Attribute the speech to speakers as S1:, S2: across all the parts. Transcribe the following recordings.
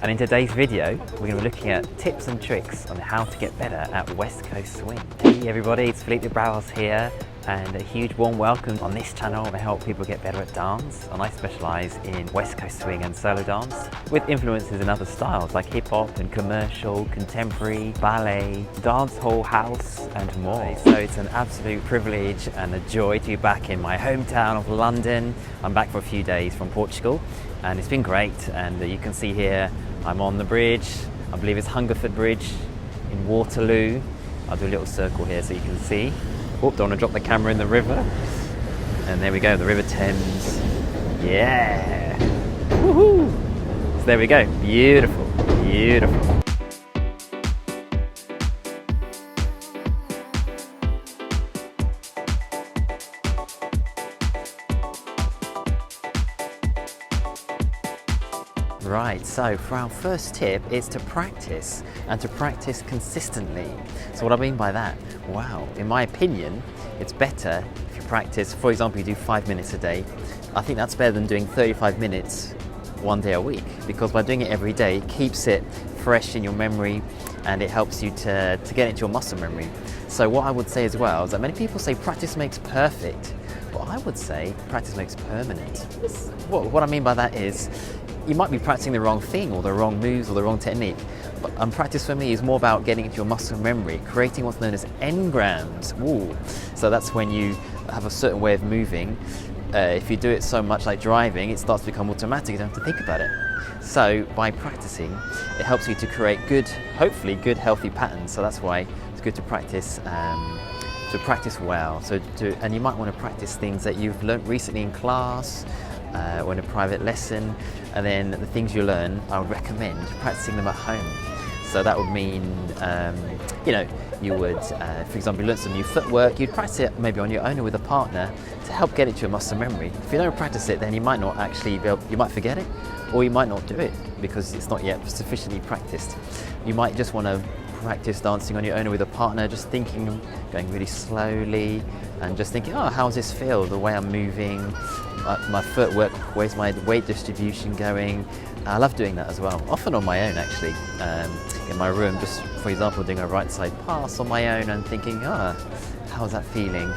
S1: And in today's video, we're going to be looking at tips and tricks on how to get better at West Coast swing. Hey everybody, it's Philippe de Brouwers here, and a huge warm welcome on this channel to help people get better at dance. And I specialise in West Coast swing and solo dance, with influences in other styles like hip hop and commercial, contemporary, ballet, dancehall, house and more. So it's an absolute privilege and a joy to be back in my hometown of London. I'm back for a few days from Portugal, and it's been great. And you can see here I'm on the bridge. I believe it's Hungerford Bridge in Waterloo. I'll do a little circle here so you can see. Oh, don't want to drop the camera in the river. And there we go, the River Thames. Yeah! Woohoo! So there we go, beautiful, beautiful. Right, so for our first tip is to practice, and to practice consistently. So what I mean by that, wow, in my opinion, it's better if you practice, for example, you do 5 minutes a day. I think that's better than doing 35 minutes one day a week, because by doing it every day, it keeps it fresh in your memory and it helps you to get into your muscle memory. So what I would say as well is that many people say practice makes perfect, but I would say practice makes permanent. What I mean by that is, you might be practicing the wrong thing or the wrong moves or the wrong technique, but practice for me is more about getting into your muscle memory, creating what's known as engrams. Ooh. So that's when you have a certain way of moving. If you do it so much like driving, it starts to become automatic, you don't have to think about it. So by practicing, it helps you to create good, hopefully good healthy patterns. So that's why it's good to practice well. And you might want to practice things that you've learned recently in class, or in a private lesson, and then the things you learn, I would recommend practicing them at home. So that would mean, you would, for example, you learn some new footwork, you'd practice it maybe on your own or with a partner to help get it to your muscle memory. If you don't practice it, then you might not actually be able, you might forget it, or you might not do it because it's not yet sufficiently practiced. You might just want to practice dancing on your own or with a partner, just thinking, going really slowly, and just thinking, oh, how does this feel, the way I'm moving, my footwork, where's my weight distribution going. I love doing that as well, often on my own actually, in my room, just for example doing a right side pass on my own and thinking, how's that feeling,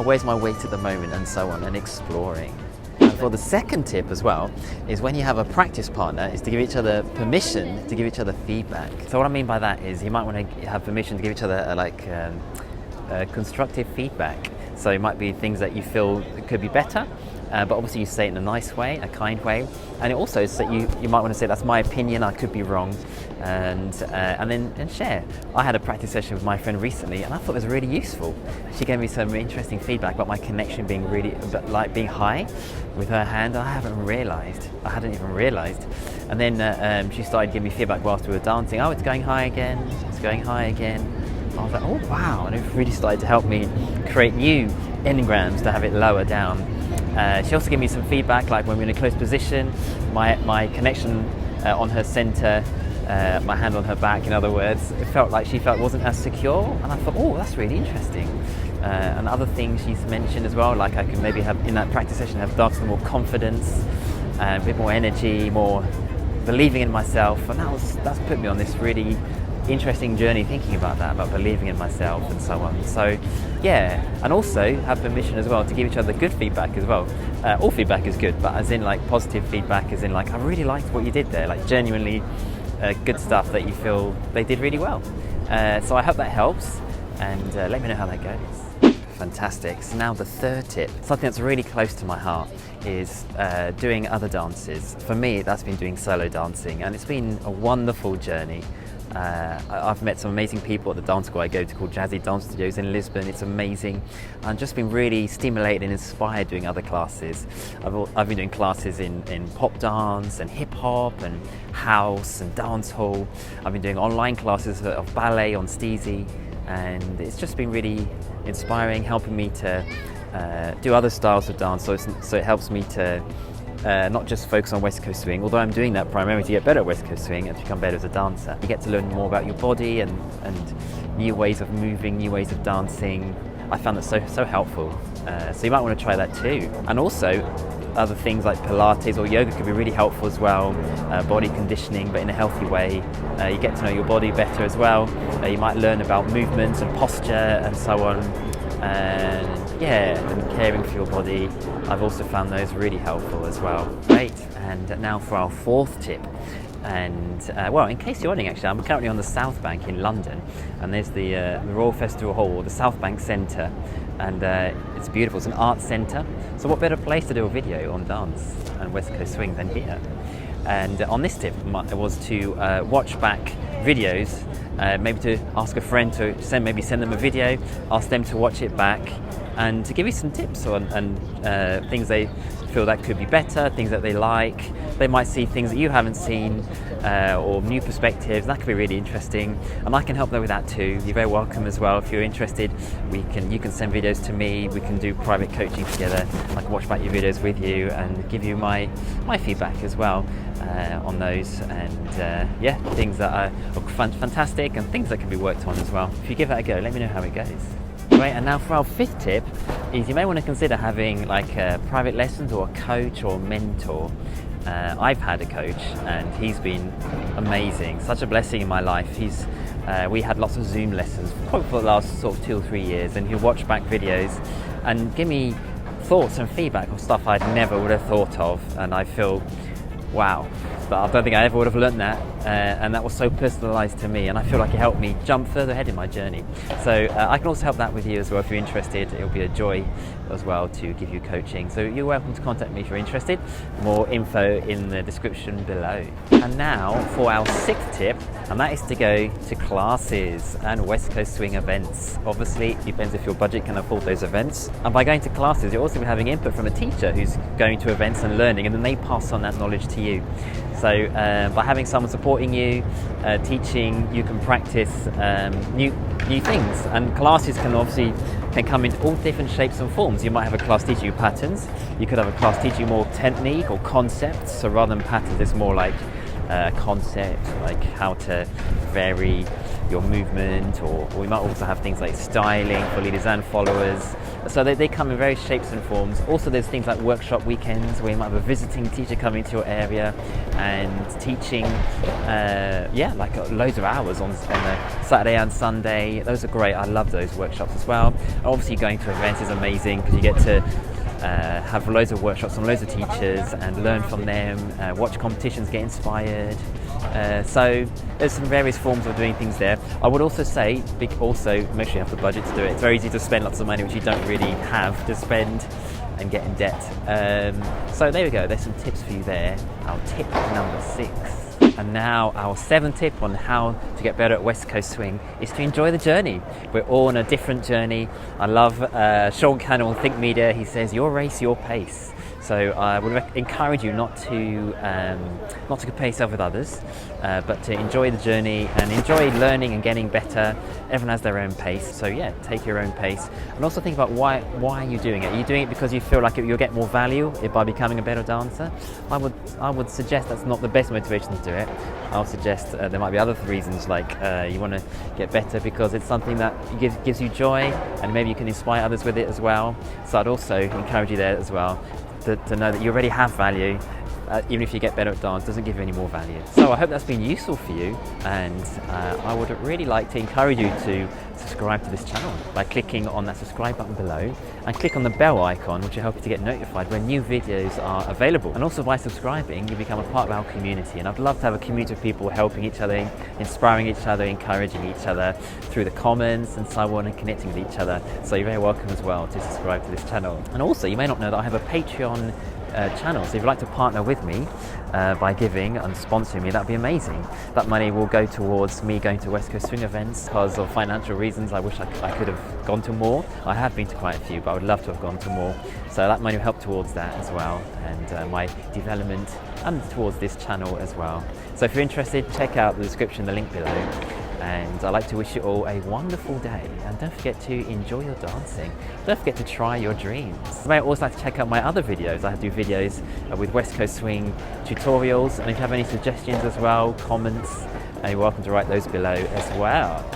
S1: where's my weight at the moment, and so on, and exploring. And for the second tip as well, is when you have a practice partner, is to give each other permission to give each other feedback. So what I mean by that is you might want to have permission to give each other constructive feedback. So it might be things that you feel could be better, but obviously you say it in a nice way, a kind way, and it also is that you might want to say, that's my opinion, I could be wrong, and then share. I had a practice session with my friend recently, and I thought it was really useful. She gave me some interesting feedback about my connection being really, being high with her hand. I hadn't even realised. And then she started giving me feedback whilst we were dancing. Oh, it's going high again. It's going high again. I was like, oh wow, and it really started to help me create new engrams to have it lower down. She also gave me some feedback, like when we're in a close position, my connection on her centre, my hand on her back, in other words, it felt like she wasn't as secure, and I thought, oh, that's really interesting. And other things she's mentioned as well, like I can maybe have, in that practice session, have dance with more confidence, a bit more energy, more believing in myself, and that's put me on this really interesting journey thinking about that, about believing in myself and so on. So yeah, and also have permission as well to give each other good feedback as well. All feedback is good, but as in like positive feedback, as in like, I really liked what you did there, like genuinely good stuff that you feel they did really well. So I hope that helps, and let me know how that goes. Fantastic. So now the third tip, something that's really close to my heart, is doing other dances. For me, that's been doing solo dancing, and it's been a wonderful journey. I've met some amazing people at the dance school I go to called Jazzy Dance Studios in Lisbon. It's amazing. I've just been really stimulated and inspired doing other classes. I've been doing classes in pop dance and hip hop and house and dance hall. I've been doing online classes of ballet on Steezy, and it's just been really inspiring, helping me to do other styles of dance. So it helps me to not just focus on West Coast swing, although I'm doing that primarily to get better at West Coast swing and to become better as a dancer. You get to learn more about your body and new ways of moving, new ways of dancing. I found that so helpful. So you might want to try that too. And also, other things like Pilates or yoga could be really helpful as well. Body conditioning, but in a healthy way. You get to know your body better as well. You might learn about movements and posture and so on. And caring for your body. I've also found those really helpful as well. Great. And now for our fourth tip. And in case you're wondering, actually, I'm currently on the South Bank in London, and there's the Royal Festival Hall, or the South Bank Centre, and it's beautiful. It's an art centre. So what better place to do a video on dance and West Coast swing than here? And on this tip was to watch back videos, maybe to ask a friend to send them a video, ask them to watch it back, and to give you some tips on things they feel that could be better, things that they like. They might see things that you haven't seen, or new perspectives. That could be really interesting, and I can help them with that too. You're very welcome as well. If you're interested, you can send videos to me. We can do private coaching together. I can watch back your videos with you and give you my feedback as well on those, and things that are fantastic and things that can be worked on as well. If you give that a go, let me know how it goes. Right, and now for our fifth tip is you may want to consider having like private lessons or a coach or a mentor. I've had a coach and he's been amazing, such a blessing in my life. We had lots of Zoom lessons probably for the last sort of 2 or 3 years, and he'll watch back videos and give me thoughts and feedback of stuff I'd never would have thought of, and I feel, wow, but I don't think I ever would have learned that, and that was so personalised to me, and I feel like it helped me jump further ahead in my journey. So I can also help that with you as well if you're interested. It'll be a joy as well to give you coaching. So you're welcome to contact me if you're interested. More info in the description below. And now for our sixth tip, and that is to go to classes and West Coast swing events. Obviously, it depends if your budget can afford those events. And by going to classes, you'll also be having input from a teacher who's going to events and learning, and then they pass on that knowledge to you. So by having someone supporting you, teaching, you can practice new things. And classes can come in all different shapes and forms. You might have a class teaching you patterns. You could have a class teaching you more technique or concepts. So rather than patterns, it's more like concept, like how to vary your movement, or we might also have things like styling for leaders and followers. So they come in various shapes and forms. Also, there's things like workshop weekends where you might have a visiting teacher coming to your area and teaching, like loads of hours on a Saturday and Sunday. Those are great. I love those workshops as well. Obviously, going to events is amazing because you get to have loads of workshops from loads of teachers and learn from them, watch competitions, get inspired. So there's some various forms of doing things there. I would also say, also make sure you have the budget to do it. It's very easy to spend lots of money which you don't really have to spend and get in debt. So there we go, there's some tips for you there. Our tip number 6. And now our 7th tip on how to get better at West Coast swing is to enjoy the journey. We're all on a different journey. I love Sean Canon on Think Media. He says, your race, your pace. So I would encourage you not to compare yourself with others, but to enjoy the journey and enjoy learning and getting better. Everyone has their own pace, so yeah, take your own pace. And also think about why are you doing it? Are you doing it because you feel like you'll get more value by becoming a better dancer? I would suggest that's not the best motivation to do it. I'll suggest there might be other reasons, like you want to get better because it's something that gives you joy, and maybe you can inspire others with it as well. So I'd also encourage you there as well, to know that you already have value. Even if you get better at dance, doesn't give you any more value. So I hope that's been useful for you, and I would really like to encourage you to subscribe to this channel by clicking on that subscribe button below and click on the bell icon, which will help you to get notified when new videos are available. And also by subscribing, you become a part of our community, and I'd love to have a community of people helping each other, inspiring each other, encouraging each other through the comments and so on, and connecting with each other. So you're very welcome as well to subscribe to this channel. And also, you may not know that I have a Patreon channel, so if you'd like to partner with me by giving and sponsoring me, that'd be amazing. That money will go towards me going to West Coast swing events. Because of financial reasons, I wish I could have gone to more. I have been to quite a few, but I would love to have gone to more. So that money will help towards that as well, and my development, and towards this channel as well. So if you're interested, check out the description, the link below. And I'd like to wish you all a wonderful day, and don't forget to enjoy your dancing. Don't forget to try your dreams. You may also like to check out my other videos. I do videos with West Coast swing tutorials, and if you have any suggestions as well, comments, you're welcome to write those below as well.